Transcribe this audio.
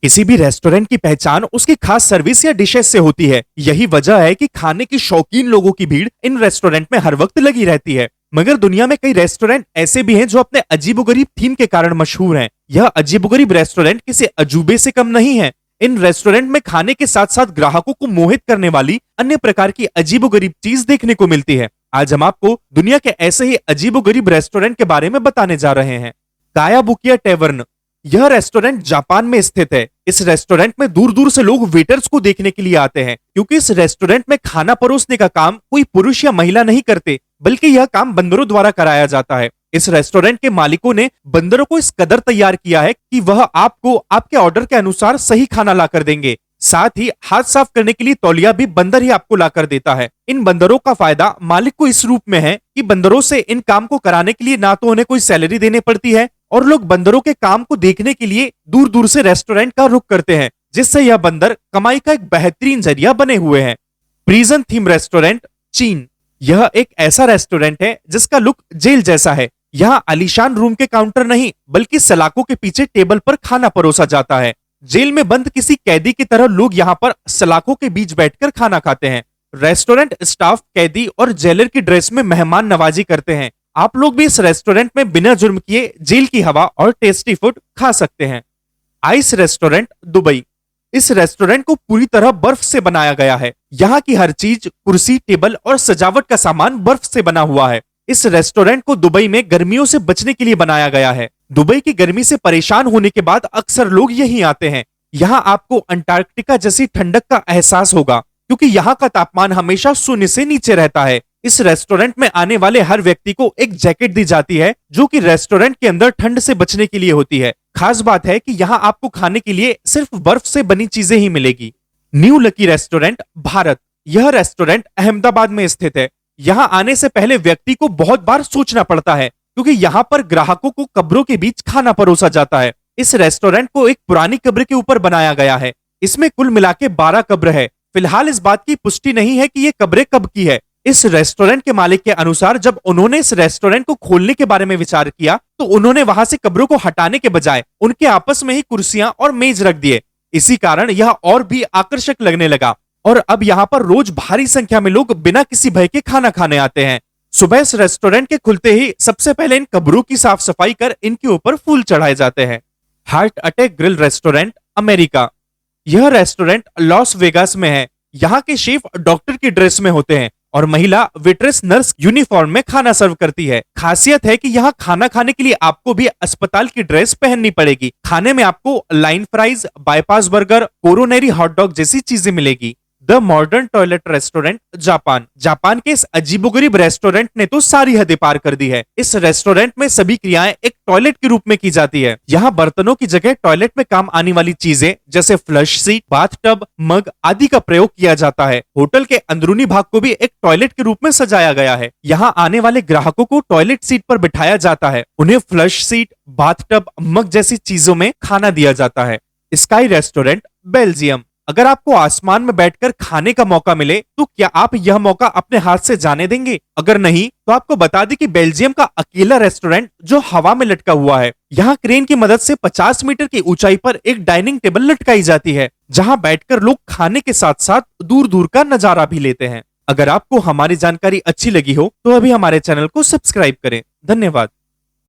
किसी भी रेस्टोरेंट की पहचान उसकी खास सर्विस या डिशेस से होती है। यही वजह है कि खाने की शौकीन लोगों की भीड़ इन रेस्टोरेंट में हर वक्त लगी रहती है। मगर दुनिया में कई रेस्टोरेंट ऐसे भी हैं जो अपने अजीबोगरीब थीम के कारण मशहूर हैं। यह अजीबोगरीब रेस्टोरेंट किसी अजूबे से कम नहीं है। इन रेस्टोरेंट में खाने के साथ साथ ग्राहकों को मोहित करने वाली अन्य प्रकार की अजीबोगरीब चीज देखने को मिलती है। आज हम आपको दुनिया के ऐसे ही अजीबोगरीब रेस्टोरेंट के बारे में बताने जा रहे हैं। कायाबुकिया टेवर्न। यह रेस्टोरेंट जापान में स्थित है। इस रेस्टोरेंट में दूर दूर से लोग वेटर्स को देखने के लिए आते हैं, क्योंकि इस रेस्टोरेंट में खाना परोसने का काम कोई पुरुष या महिला नहीं करते, बल्कि यह काम बंदरों द्वारा कराया जाता है। इस रेस्टोरेंट के मालिकों ने बंदरों को इस कदर तैयार किया है कि वह आपको आपके ऑर्डर के अनुसार सही खाना लाकर देंगे। साथ ही हाथ साफ करने के लिए तौलिया भी बंदर ही आपको लाकर देता है। इन बंदरों का फायदा मालिक को इस रूप में है कि बंदरों से इन काम को कराने के लिए ना तो उन्हें कोई सैलरी देनी पड़ती है, और लोग बंदरों के काम को देखने के लिए दूर दूर से रेस्टोरेंट का रुख करते हैं, जिससे यह बंदर कमाई का एक बेहतरीन जरिया बने हुए हैं। प्रिजन थीम रेस्टोरेंट, चीन। यह एक ऐसा रेस्टोरेंट है जिसका लुक जेल जैसा है। यहाँ आलीशान रूम के काउंटर नहीं, बल्कि सलाखों के पीछे टेबल पर खाना परोसा जाता है। जेल में बंद किसी कैदी की तरह लोग यहाँ पर सलाखों के बीच बैठकर खाना खाते हैं। रेस्टोरेंट स्टाफ कैदी और जेलर की ड्रेस में मेहमान नवाजी करते हैं। आप लोग भी इस रेस्टोरेंट में बिना जुर्म किए जेल की हवा और टेस्टी फूड खा सकते हैं। Ice restaurant, Dubai. इस रेस्टोरेंट को पूरी तरह बर्फ से बनाया गया है। यहाँ की हर चीज, कुर्सी, टेबल और सजावट का सामान बर्फ से बना हुआ है। इस रेस्टोरेंट को दुबई में गर्मियों से बचने के लिए बनाया गया है। दुबई की गर्मी से परेशान होने के बाद अक्सर लोग यहीं आते हैं। यहाँ आपको अंटार्कटिका जैसी ठंडक का एहसास होगा, क्योंकि यहाँ का तापमान हमेशा शून्य से नीचे रहता है। इस रेस्टोरेंट में आने वाले हर व्यक्ति को एक जैकेट दी जाती है, जो कि रेस्टोरेंट के अंदर ठंड से बचने के लिए होती है। खास बात है कि यहाँ आपको खाने के लिए सिर्फ बर्फ से बनी चीजें ही मिलेगी। New lucky restaurant, Bharat. यह रेस्टोरेंट अहमदाबाद में स्थित है। यहाँ आने से पहले व्यक्ति को बहुत बार सोचना पड़ता है, क्योंकि यहाँ पर ग्राहकों को कब्रों के बीच खाना परोसा जाता है। इस रेस्टोरेंट को एक पुरानी कब्र के ऊपर बनाया गया है। इसमें कुल मिला के 12 कब्र है। फिलहाल इस बात की पुष्टि नहीं है कि ये कब्रें कब की है। इस रेस्टोरेंट के मालिक के अनुसार जब उन्होंने इस रेस्टोरेंट को खोलने के बारे में विचार किया, तो उन्होंने वहां से कब्रों को हटाने के बजाय उनके आपस में ही कुर्सियां और मेज रख दिए। इसी कारण यह और भी आकर्षक लगने लगा, और अब यहाँ पर रोज भारी संख्या में लोग बिना किसी भय के खाना खाने आते हैं। सुबह इस रेस्टोरेंट के खुलते ही सबसे पहले इन कब्रों की साफ सफाई कर इनके ऊपर फूल चढ़ाए जाते हैं। Heart attack grill restaurant, America. यह रेस्टोरेंट लॉस वेगास में है। यहाँ के शेफ डॉक्टर की ड्रेस में होते हैं और महिला वेट्रेस नर्स यूनिफॉर्म में खाना सर्व करती है। खासियत है कि यहाँ खाना खाने के लिए आपको भी अस्पताल की ड्रेस पहननी पड़ेगी। खाने में आपको line fries, bypass burger, coronary hot dog जैसी चीजें मिलेगी। The modern toilet restaurant, Japan. Japan के इस अजीबोगरीब रेस्टोरेंट ने तो सारी हदें पार कर दी है। इस रेस्टोरेंट में सभी क्रियाएं एक टॉयलेट के रूप में की जाती है। यहाँ बर्तनों की जगह टॉयलेट में काम आने वाली चीजें जैसे फ्लश सीट, बाथ टब, मग आदि का प्रयोग किया जाता है। होटल के अंदरूनी भाग को भी एक टॉयलेट के रूप में सजाया गया है। यहाँ आने वाले ग्राहकों को टॉयलेट सीट पर बिठाया जाता है। उन्हें फ्लश सीट, बाथ टब, मग जैसी चीजों में खाना दिया जाता है। Sky restaurant, Belgium. अगर आपको आसमान में बैठकर खाने का मौका मिले, तो क्या आप यह मौका अपने हाथ से जाने देंगे? अगर नहीं, तो आपको बता दें कि बेल्जियम का अकेला रेस्टोरेंट जो हवा में लटका हुआ है। यहाँ क्रेन की मदद से 50 मीटर की ऊंचाई पर एक डाइनिंग टेबल लटकाई जाती है, जहाँ बैठकर लोग खाने के साथ साथ दूर दूर का नजारा भी लेते हैं। अगर आपको हमारी जानकारी अच्छी लगी हो, तो अभी हमारे चैनल को सब्सक्राइब करें। धन्यवाद।